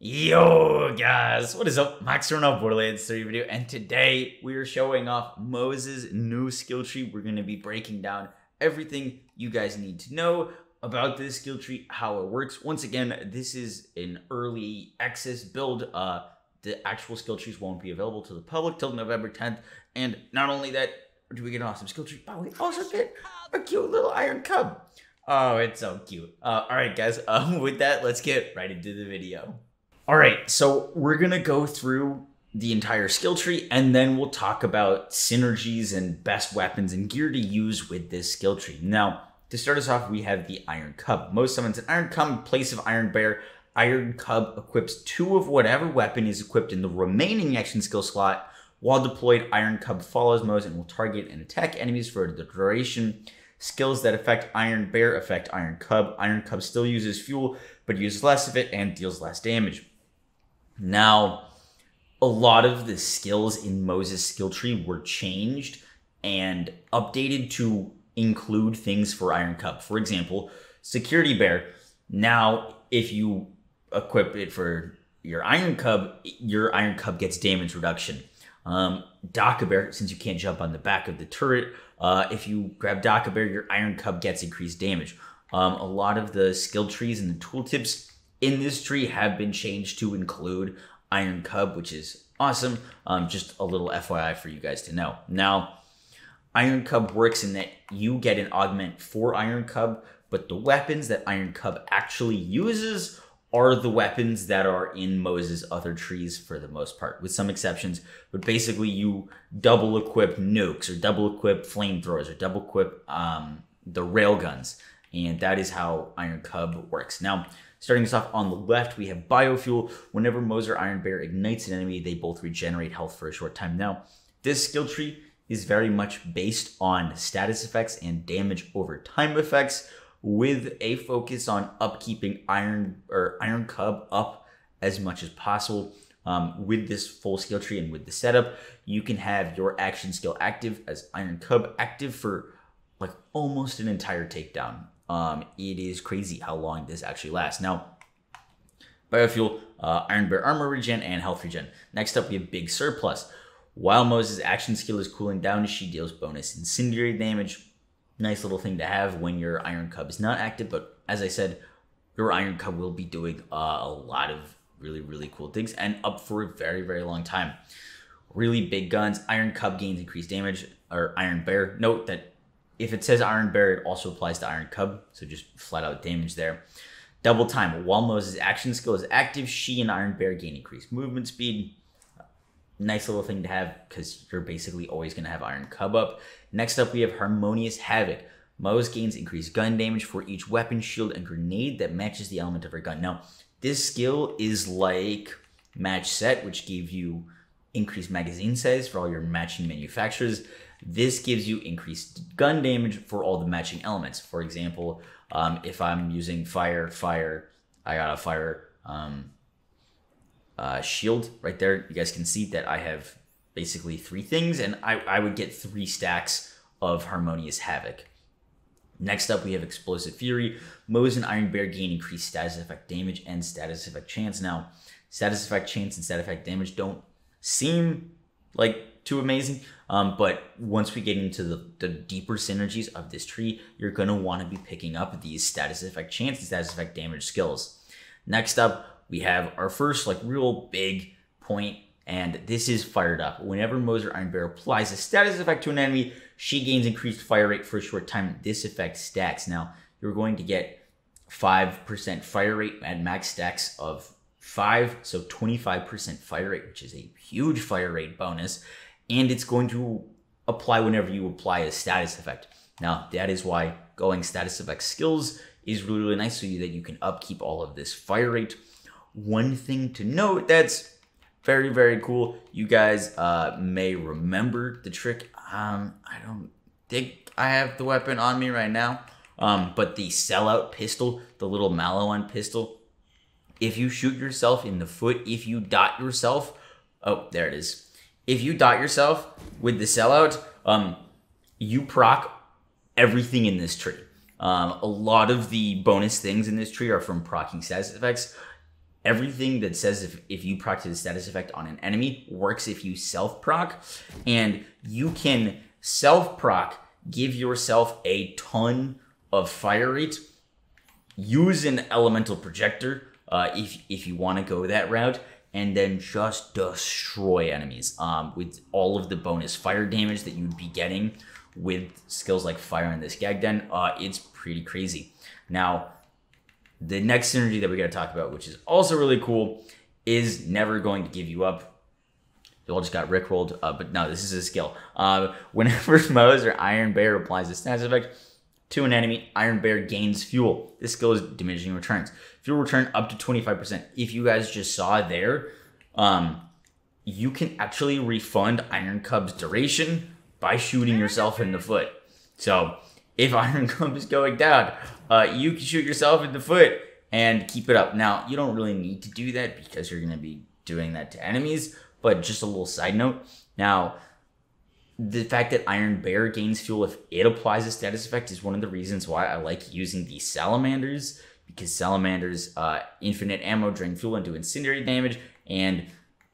Yo guys, what is up? Max from Borderlands 3 video, and today we are showing off Moze's new skill tree. We're going to be breaking down everything you guys need to know about this skill tree, how it works. Once again, this is an early access build. The actual skill trees won't be available to the public till November 10th. And not only that, do we get an awesome skill tree, but we also get a cute little iron cub. Oh, it's so cute. All right, guys, with that, let's get right into the video. All right, so we're going to go through the entire skill tree, and then we'll talk about synergies and best weapons and gear to use with this skill tree. Now, to start us off, we have the Iron Cub. Moze summons an Iron Cub in place of Iron Bear. Iron Cub equips 2 of whatever weapon is equipped in the remaining action skill slot. While deployed, Iron Cub follows Moze and will target and attack enemies for the duration. Skills that affect Iron Bear affect Iron Cub. Iron Cub still uses fuel, but uses less of it and deals less damage. Now, a lot of the skills in Moze's skill tree were changed and updated to include things for Iron Cub. For example, Security Bear. Now, if you equip it for your Iron Cub gets damage reduction. Daka Bear, since you can't jump on the back of the turret, if you grab Daka Bear, your Iron Cub gets increased damage. A lot of the skill trees and the tooltips in this tree have been changed to include Iron Cub, which is awesome. Just a little FYI for you guys to know. Now, Iron Cub works in that you get an augment for Iron Cub, but the weapons that Iron Cub actually uses are the weapons that are in Moze's other trees for the most part, with some exceptions. But basically, you double equip nukes, or double equip flamethrowers, or double equip the railguns, and that is how Iron Cub works. Now, starting us off on the left, we have Biofuel. Whenever Moze or Iron Bear ignites an enemy, they both regenerate health for a short time. Now, this skill tree is very much based on status effects and damage over time effects, with a focus on upkeeping Iron Cub up as much as possible. With this full skill tree and with the setup, you can have your action skill active as Iron Cub active for like almost an entire takedown. It is crazy how long this actually lasts. Now, Biofuel, Iron Bear armor regen, and health regen. Next up, we have Big Surplus. While Moze's action skill is cooling down, she deals bonus incendiary damage. Nice little thing to have when your Iron Cub is not active, but as I said, your Iron Cub will be doing a lot of really cool things and up for a very long time. Really big guns. Iron Cub gains increased damage, or Iron Bear. Note that if it says Iron Bear, it also applies to Iron Cub, so just flat out damage there. Double time. While Moze's action skill is active, she and Iron Bear gain increased movement speed. Nice little thing to have because you're basically always going to have Iron Cub up. Next up, we have Harmonious Havoc. Moze gains increased gun damage for each weapon, shield, and grenade that matches the element of her gun. Now, this skill is like Match Set, which gave you increased magazine size for all your matching manufacturers. This gives you increased gun damage for all the matching elements. For example, if I'm using fire, I got a fire shield right there. You guys can see that I have basically 3 things, and I would get 3 stacks of Harmonious Havoc. Next up, we have Explosive Fury. Moze and Iron Bear gain increased status effect damage and status effect chance. Now, status effect chance and status effect damage don't seem like too amazing, but once we get into the deeper synergies of this tree, you're going to want to be picking up these status effect chance and status effect damage skills. Next up, we have our first like real big point, and this is Fired Up. Whenever Moze or Iron Bear applies a status effect to an enemy, she gains increased fire rate for a short time. This effect stacks. Now, you're going to get 5% fire rate at max stacks of 5, so 25% fire rate, which is a huge fire rate bonus, and it's going to apply whenever you apply a status effect. Now, that is why going status effect skills is really nice so that you can upkeep all of this fire rate. One thing to note that's very cool, you guys may remember the trick. I don't think I have the weapon on me right now, but the sellout pistol, the little Mallowan pistol, if you shoot yourself in the foot, if you dot yourself, oh, there it is. If you dot yourself with the sellout, you proc everything in this tree. A lot of the bonus things in this tree are from proccing status effects. everything that says if you proc to the status effect on an enemy works if you self-proc, and you can self-proc, give yourself a ton of fire rate, use an elemental projector if you want to go that route, and then just destroy enemies with all of the bonus fire damage that you'd be getting with skills like Fire in this Gag Den. It's pretty crazy. Now, the next synergy that we got to talk about, which is also really cool, is Never Going to Give You Up. You all just got rickrolled, but no, this is a skill. Whenever Moze or Iron Bear applies a status effect to an enemy, Iron Bear gains fuel. This skill is diminishing returns. Fuel return up to 25%. If you guys just saw there, you can actually refund Iron Cub's duration by shooting yourself in the foot. So if Iron Cub is going down, you can shoot yourself in the foot and keep it up. Now, you don't really need to do that because you're going to be doing that to enemies, but just a little side note. Now, the fact that Iron Bear gains fuel if it applies a status effect is one of the reasons why I like using the Salamanders, because Salamanders infinite ammo, drain fuel, and do incendiary damage, and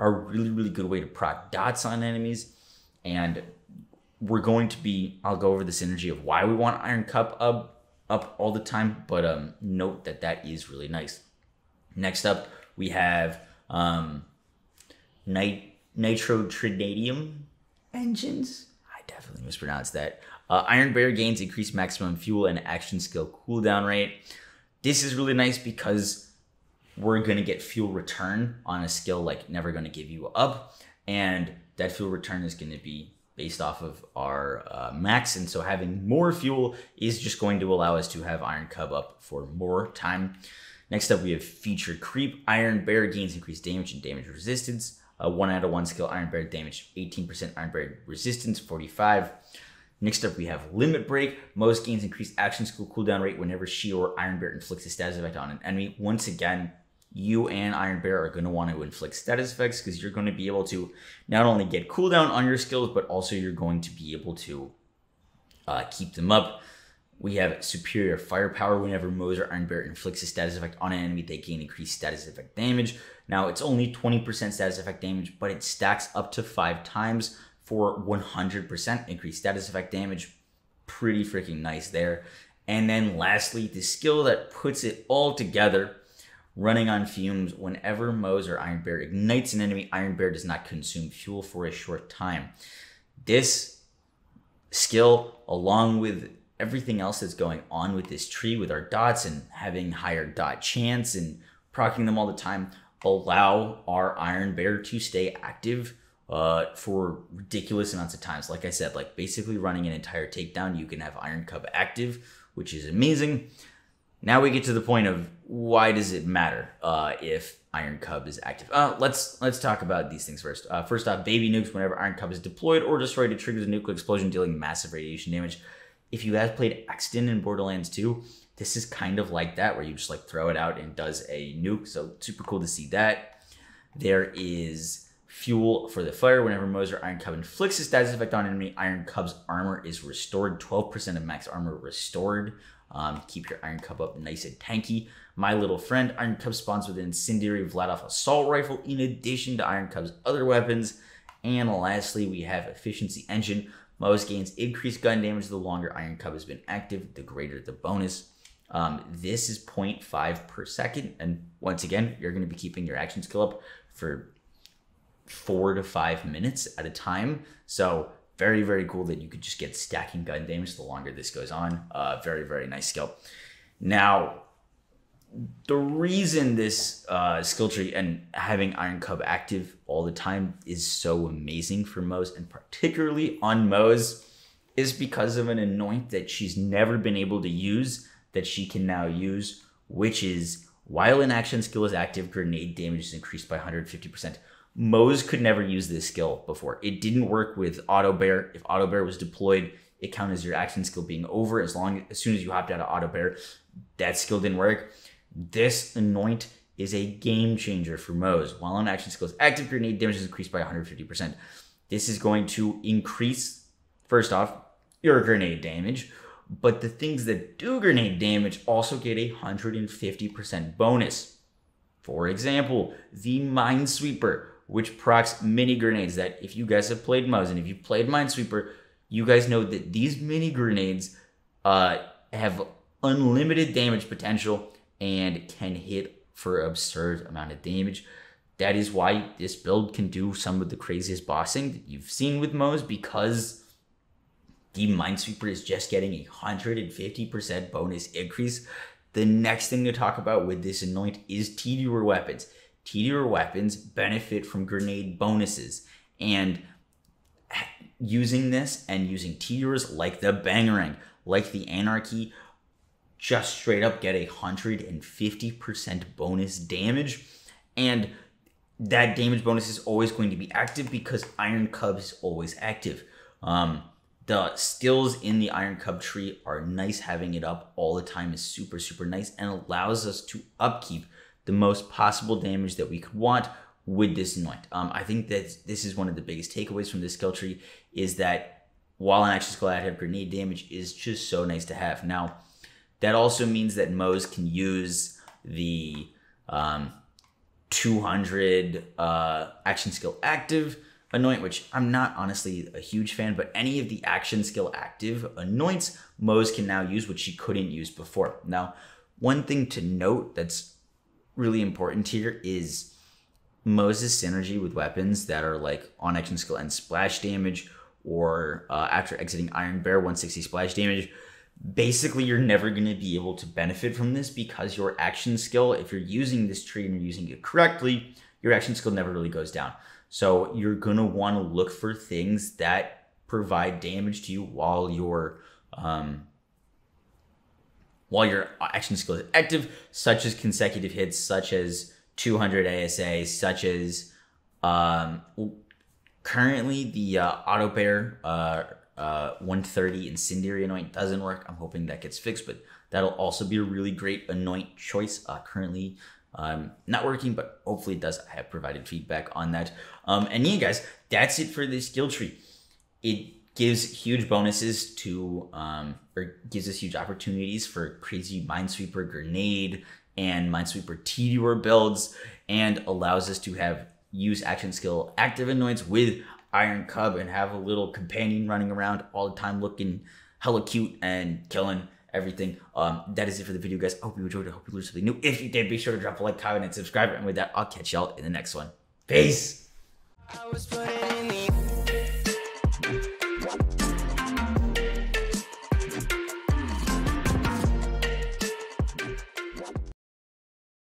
are a really, really good way to proc dots on enemies. And we're going to be, I'll go over the synergy of why we want Iron Cup up all the time, but note that that is really nice. Next up, we have Nitro Trinadium engines. I definitely mispronounced that. Iron Bear gains increased maximum fuel and action skill cooldown rate. This is really nice because we're going to get fuel return on a skill like Never Going to Give You Up, and that fuel return is going to be based off of our max, and so having more fuel is just going to allow us to have Iron Cub up for more time. Next up, we have Feature Creep. Iron Bear gains increased damage and damage resistance. 1 out of 1 skill, Iron Bear damage 18%, Iron Bear resistance 45. Next up, we have Limit Break. Moze gains increased action skill cooldown rate whenever she or Iron Bear inflicts a status effect on an enemy. Once again, you and Iron Bear are going to want to inflict status effects because you're going to be able to not only get cooldown on your skills, but also you're going to be able to keep them up. We have Superior Firepower. Whenever Moze or Iron Bear inflicts a status effect on an enemy, they gain increased status effect damage. Now, it's only 20% status effect damage, but it stacks up to 5 times for 100% increased status effect damage. Pretty freaking nice there. And then lastly, the skill that puts it all together, running on Fumes. Whenever Moze or Iron Bear ignites an enemy, Iron Bear does not consume fuel for a short time. This skill, along with everything else that's going on with this tree, with our dots and having higher dot chance and proccing them all the time, allow our Iron Bear to stay active for ridiculous amounts of times. Like I said, like basically running an entire takedown, you can have Iron Cub active, which is amazing. Now we get to the point of why does it matter if Iron Cub is active? Let's talk about these things first. First off, baby nukes. Whenever Iron Cub is deployed or destroyed, it triggers a nuclear explosion, dealing massive radiation damage. If you guys played Axton in Borderlands 2, this is kind of like that, where you just like throw it out and does a nuke. So super cool to see that. There is fuel for the fire. Whenever Moze or Iron Cub inflicts a status effect on an enemy, Iron Cub's armor is restored. 12% of max armor restored. Keep your Iron Cub up nice and tanky. My little friend, Iron Cub spawns with an incendiary Vladov assault rifle in addition to Iron Cub's other weapons. And lastly, we have Efficiency Engine. Moze gains increased gun damage the longer Iron Cub has been active, the greater the bonus. This is 0.5 per second. And once again, you're going to be keeping your action skill up for 4 to 5 minutes at a time. So very, very cool that you could just get stacking gun damage the longer this goes on. Very, very nice skill. Now, the reason this skill tree and having Iron Cub active all the time is so amazing for Moze, and particularly on Moze, is because of an anoint that she's never been able to use that she can now use, which is while an action skill is active, grenade damage is increased by 150%. Moze could never use this skill before. It didn't work with Auto Bear. If Auto Bear was deployed, it counted as your action skill being over. As soon as you hopped out of Auto Bear, that skill didn't work. This anoint is a game changer for Moze. While an action skill is active, grenade damage is increased by 150%. This is going to increase, first off, your grenade damage, but the things that do grenade damage also get a 150% bonus. For example, the Minesweeper, which procs mini grenades. That if you guys have played Moze and if you played Minesweeper, you guys know that these mini grenades have unlimited damage potential and can hit for absurd amount of damage. That is why this build can do some of the craziest bossing that you've seen with Moze, because the Minesweeper is just getting a 150% bonus increase. The next thing to talk about with this anoint is TDR weapons. TDR weapons benefit from grenade bonuses, and using this and using TDRs like the Bangarang, like the Anarchy, just straight up get a 150% bonus damage, and that damage bonus is always going to be active because Iron Cub is always active. The skills in the Iron Cub tree are nice. Having it up all the time is super, super nice and allows us to upkeep the most possible damage that we could want with this anoint. I think that this is one of the biggest takeaways from this skill tree, is that while an action skill I have grenade damage is just so nice to have. Now, that also means that Moze can use the 200 action skill active anoint, which I'm not honestly a huge fan, but any of the action skill active anoints Moze can now use, which she couldn't use before. Now, one thing to note that's really important here is Moze's synergy with weapons that are like on action skill and splash damage, or after exiting Iron Bear 160 splash damage. Basically, you're never going to be able to benefit from this because your action skill, if you're using this tree and you're using it correctly, your action skill never really goes down. So you're going to want to look for things that provide damage to you while your action skill is active, such as consecutive hits, such as 200 ASA, such as currently the Auto Bear 130 Incendiary anoint doesn't work. I'm hoping that gets fixed, but that'll also be a really great anoint choice. Currently not working, but hopefully it does. I have provided feedback on that. And yeah, guys, that's it for this skill tree. It gives huge bonuses to, or gives us huge opportunities for crazy Minesweeper grenade and Minesweeper TDR builds, and allows us to use action skill active anoints with Iron Cub and have a little companion running around all the time looking hella cute and killing everything. That is it for the video, guys. I hope you enjoyed it. I hope you learned something new. If you did, be sure to drop a like, comment, and subscribe. And with that, I'll catch y'all in the next one. Peace.